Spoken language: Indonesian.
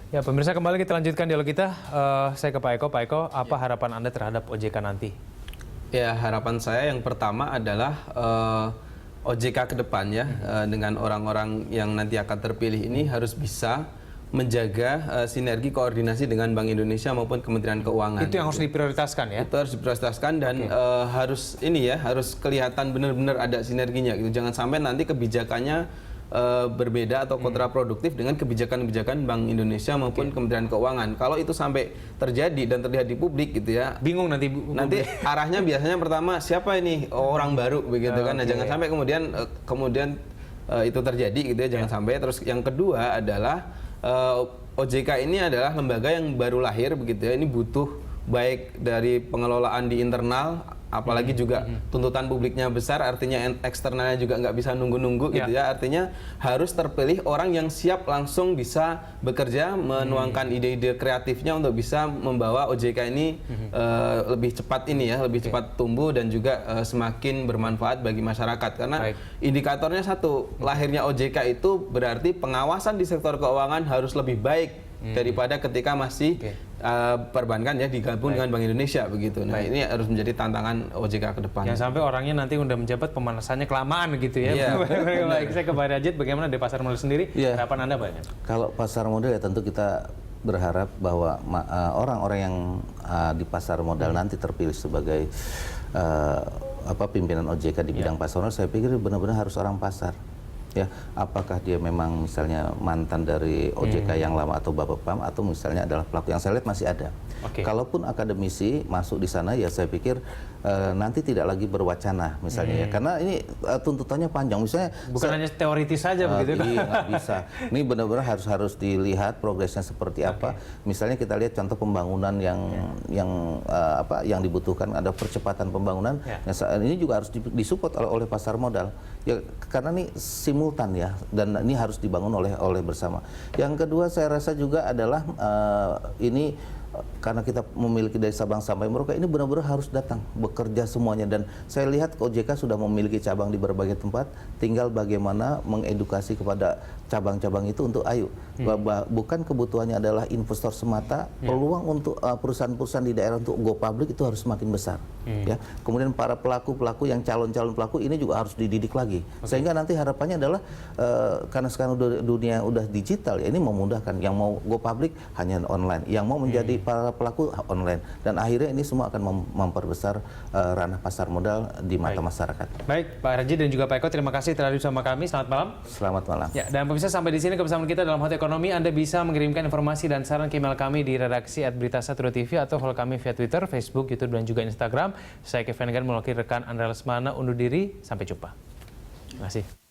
Ya, pemirsa, kembali kita lanjutkan dialog kita. Saya ke Pak Eko. Pak Eko, apa harapan Anda terhadap OJK nanti? Ya, harapan saya yang pertama adalah OJK ke depan ya, dengan orang-orang yang nanti akan terpilih ini harus bisa menjaga sinergi koordinasi dengan Bank Indonesia maupun Kementerian Keuangan. Itu yang harus diprioritaskan ya? Itu harus diprioritaskan dan harus harus kelihatan benar-benar ada sinerginya gitu. Jangan sampai nanti kebijakannya berbeda atau kontraproduktif dengan kebijakan-kebijakan Bank Indonesia maupun Kementerian Keuangan. Kalau itu sampai terjadi dan terlihat di publik gitu ya, bingung nanti. Nanti arahnya biasanya pertama siapa ini orang baru begitu kan. Nah, jangan sampai kemudian itu terjadi gitu ya, jangan sampai. Terus yang kedua adalah OJK ini adalah lembaga yang baru lahir begitu ya. Ini butuh baik dari pengelolaan di internal, apalagi juga tuntutan publiknya besar, artinya eksternalnya juga nggak bisa nunggu-nunggu gitu ya. Artinya harus terpilih orang yang siap langsung bisa bekerja, menuangkan ide-ide kreatifnya untuk bisa membawa OJK ini lebih cepat lebih cepat tumbuh dan juga semakin bermanfaat bagi masyarakat. Karena indikatornya satu, lahirnya OJK itu berarti pengawasan di sektor keuangan harus lebih baik daripada ketika masih perbankan ya digabung dengan Bank Indonesia begitu. Nah, ini harus menjadi tantangan OJK ke depan. Jangan sampai orangnya nanti udah menjabat pemanasannya kelamaan gitu ya. Baik, saya ke Pak Rajid, bagaimana di pasar modal sendiri? Harapan Anda banyak. Kalau pasar modal ya tentu kita berharap bahwa orang-orang yang di pasar modal nanti terpilih sebagai pimpinan OJK di bidang pasar modal, saya pikir benar-benar harus orang pasar. Ya, apakah dia memang misalnya mantan dari OJK yang lama atau Bapak PAM, atau misalnya adalah pelaku yang saya lihat masih ada. Kalaupun akademisi masuk di sana, ya saya pikir nanti tidak lagi berwacana misalnya ya, karena ini tuntutannya panjang. Misalnya bukan hanya teoritis saja begitu. Iya, nggak bisa. Ini benar-benar harus dilihat progresnya seperti apa. Misalnya kita lihat contoh pembangunan yang dibutuhkan, ada percepatan pembangunan. Nah, ini juga harus disupport oleh pasar modal. Ya, karena ini simultan ya, dan ini harus dibangun oleh bersama. Yang kedua saya rasa juga adalah ini karena kita memiliki dari Sabang sampai Merauke, ini benar-benar harus datang bekerja semuanya. Dan saya lihat OJK sudah memiliki cabang di berbagai tempat, tinggal bagaimana mengedukasi kepada cabang-cabang itu untuk bukan kebutuhannya adalah investor semata, peluang untuk perusahaan-perusahaan di daerah untuk go public itu harus semakin besar. Ya, kemudian para pelaku-pelaku yang calon-calon pelaku ini juga harus dididik lagi, sehingga nanti harapannya adalah karena sekarang dunia udah digital ya, ini memudahkan. Yang mau go public hanya online, yang mau menjadi para pelaku online, dan akhirnya ini semua akan memperbesar ranah pasar modal di mata masyarakat. Baik, Pak Rajid dan juga Pak Eko, terima kasih telah bersama kami. Selamat malam. Selamat malam. Ya, dan pemirsa, sampai di sini kebersamaan kita dalam Hot Ekonomi. Anda bisa mengirimkan informasi dan saran ke email kami di redaksi @berita1.tv atau follow kami via Twitter, Facebook, YouTube, dan juga Instagram. Saya Kevin Gan mewakili rekan Andra Lesmana undur diri. Sampai jumpa. Terima kasih.